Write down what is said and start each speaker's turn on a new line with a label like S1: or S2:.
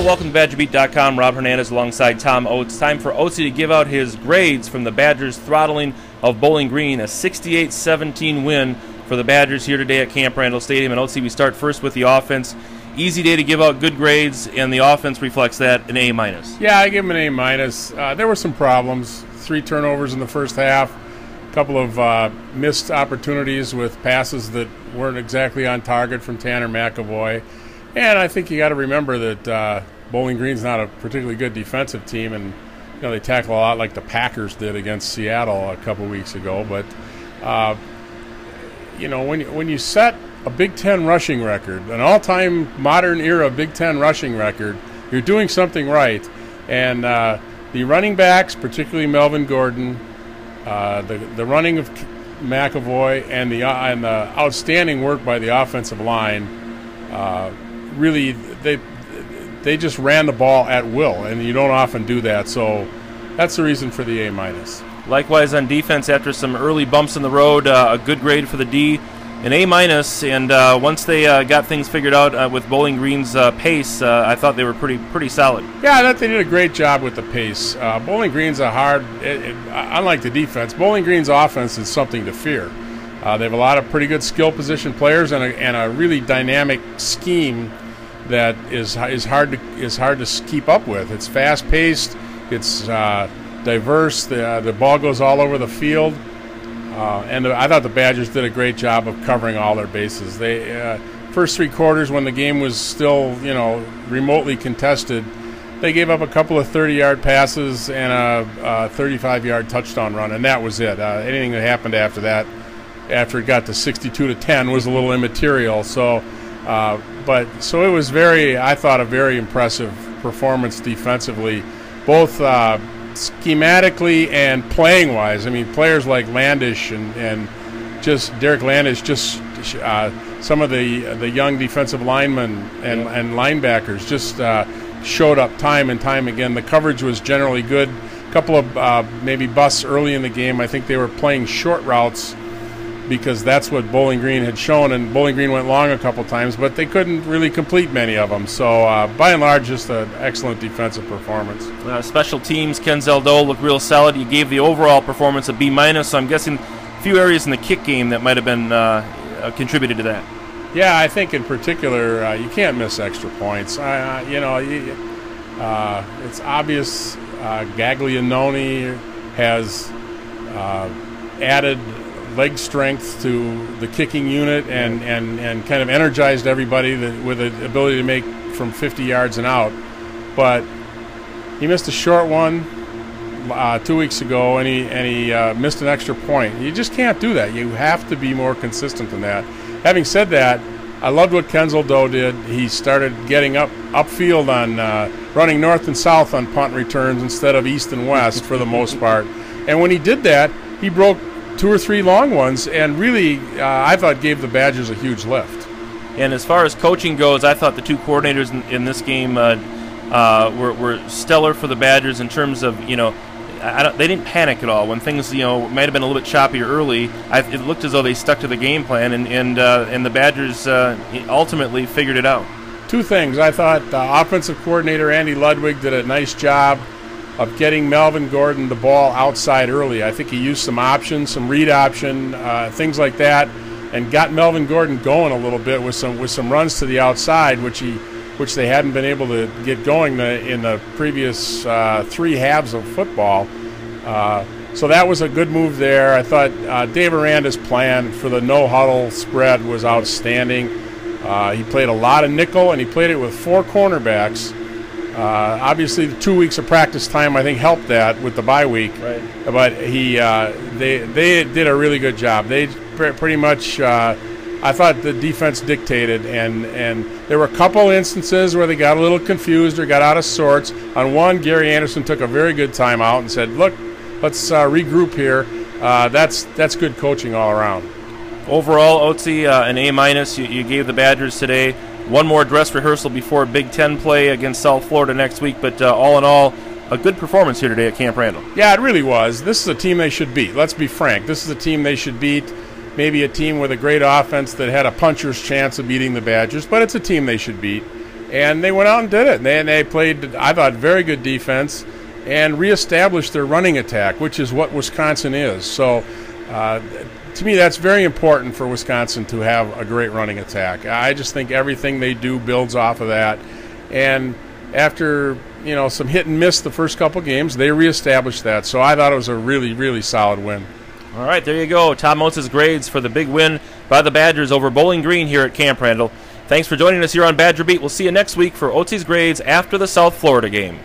S1: welcome to badgerbeat.com. Rob Hernandez alongside Tom Oates. Time for Oatesy to give out his grades from the Badgers' throttling of Bowling Green, a 68-17 win for the Badgers here today at Camp Randall Stadium. And Oatesy, we start first with the offense. Easy day to give out good grades, and the offense reflects that, an A-.
S2: Yeah, I give him an A-. There were some problems. 3 turnovers in the first half, a couple of missed opportunities with passes that weren't exactly on target from Tanner McAvoy. And I think you got to remember that Bowling Green's not a particularly good defensive team, and they tackle a lot like the Packers did against Seattle a couple weeks ago. But when you set a Big Ten rushing record, an all-time modern era Big Ten rushing record, you're doing something right. And the running backs, particularly Melvin Gordon, the running of McAvoy, and the outstanding work by the offensive line. Really, they just ran the ball at will, and you don't often do that. So that's the reason for the A-.
S1: Likewise on defense, after some early bumps in the road, a good grade for the D, an A-. And once they got things figured out with Bowling Green's pace, I thought they were pretty solid.
S2: Yeah, I thought they did a great job with the pace. Bowling Green's unlike the defense, Bowling Green's offense is something to fear. They have a lot of pretty good skill position players and a really dynamic scheme that is hard to keep up with. It's fast paced. It's diverse. The ball goes all over the field, and I thought the Badgers did a great job of covering all their bases. They first 3 quarters, when the game was still remotely contested, they gave up a couple of 30-yard passes and a 35-yard touchdown run, and that was it. Anything that happened after that, after it got to 62-10, was a little immaterial. So it was I thought, a very impressive performance defensively, both schematically and playing-wise. I mean, players like Landish and just Derek Landish, just some of the young defensive linemen and linebackers just showed up time and time again. The coverage was generally good. A couple of maybe busts early in the game. I think they were playing short routes because that's what Bowling Green had shown, and Bowling Green went long a couple times, but they couldn't really complete many of them. So by and large, just an excellent defensive performance.
S1: Special teams, Ken Zeldo looked real solid. You gave the overall performance a B-, so I'm guessing a few areas in the kick game that might have been contributed to that.
S2: Yeah, I think in particular, you can't miss extra points. It's obvious Gaglianone has added leg strength to the kicking unit and kind of energized everybody with the ability to make from 50 yards and out. But he missed a short one 2 weeks ago, and he missed an extra point. You just can't do that. You have to be more consistent than that. Having said that, I loved what Ken Zeldo did. He started getting upfield on running north and south on punt returns instead of east and west for the most part. And when he did that, he broke 2 or 3 long ones, and really, I thought gave the Badgers a huge lift.
S1: And as far as coaching goes, I thought the 2 coordinators in this game were stellar for the Badgers in terms of, they didn't panic at all. When things, might have been a little bit choppier early, it looked as though they stuck to the game plan, and the Badgers ultimately figured it out.
S2: 2 things. I thought offensive coordinator Andy Ludwig did a nice job of getting Melvin Gordon the ball outside early. I think he used some options, some read option, things like that, and got Melvin Gordon going a little bit with some runs to the outside, which they hadn't been able to get going in the previous 3 halves of football. So that was a good move there. I thought Dave Aranda's plan for the no-huddle spread was outstanding. He played a lot of nickel, and he played it with 4 cornerbacks. Obviously, the 2 weeks of practice time, I think, helped that with the bye week.
S1: Right.
S2: But they did a really good job. They pretty much, I thought the defense dictated, and there were a couple instances where they got a little confused or got out of sorts. On one, Gary Anderson took a very good timeout and said, "Look, let's regroup here." That's good coaching all around.
S1: Overall, Oatsy, an A-. You gave the Badgers today. One more dress rehearsal before Big Ten play against South Florida next week, but all in all, a good performance here today at Camp Randall.
S2: Yeah, it really was. This is a team they should beat. Let's be frank. This is a team they should beat. Maybe a team with a great offense that had a puncher's chance of beating the Badgers, but it's a team they should beat. And they went out and did it. And they played, I thought, very good defense and reestablished their running attack, which is what Wisconsin is. So to me, that's very important for Wisconsin to have a great running attack. I just think everything they do builds off of that. And after some hit and miss the first couple games, they reestablished that. So I thought it was a really, really solid win.
S1: All right, there you go. Tom Oates' grades for the big win by the Badgers over Bowling Green here at Camp Randall. Thanks for joining us here on Badger Beat. We'll see you next week for Oates' grades after the South Florida game.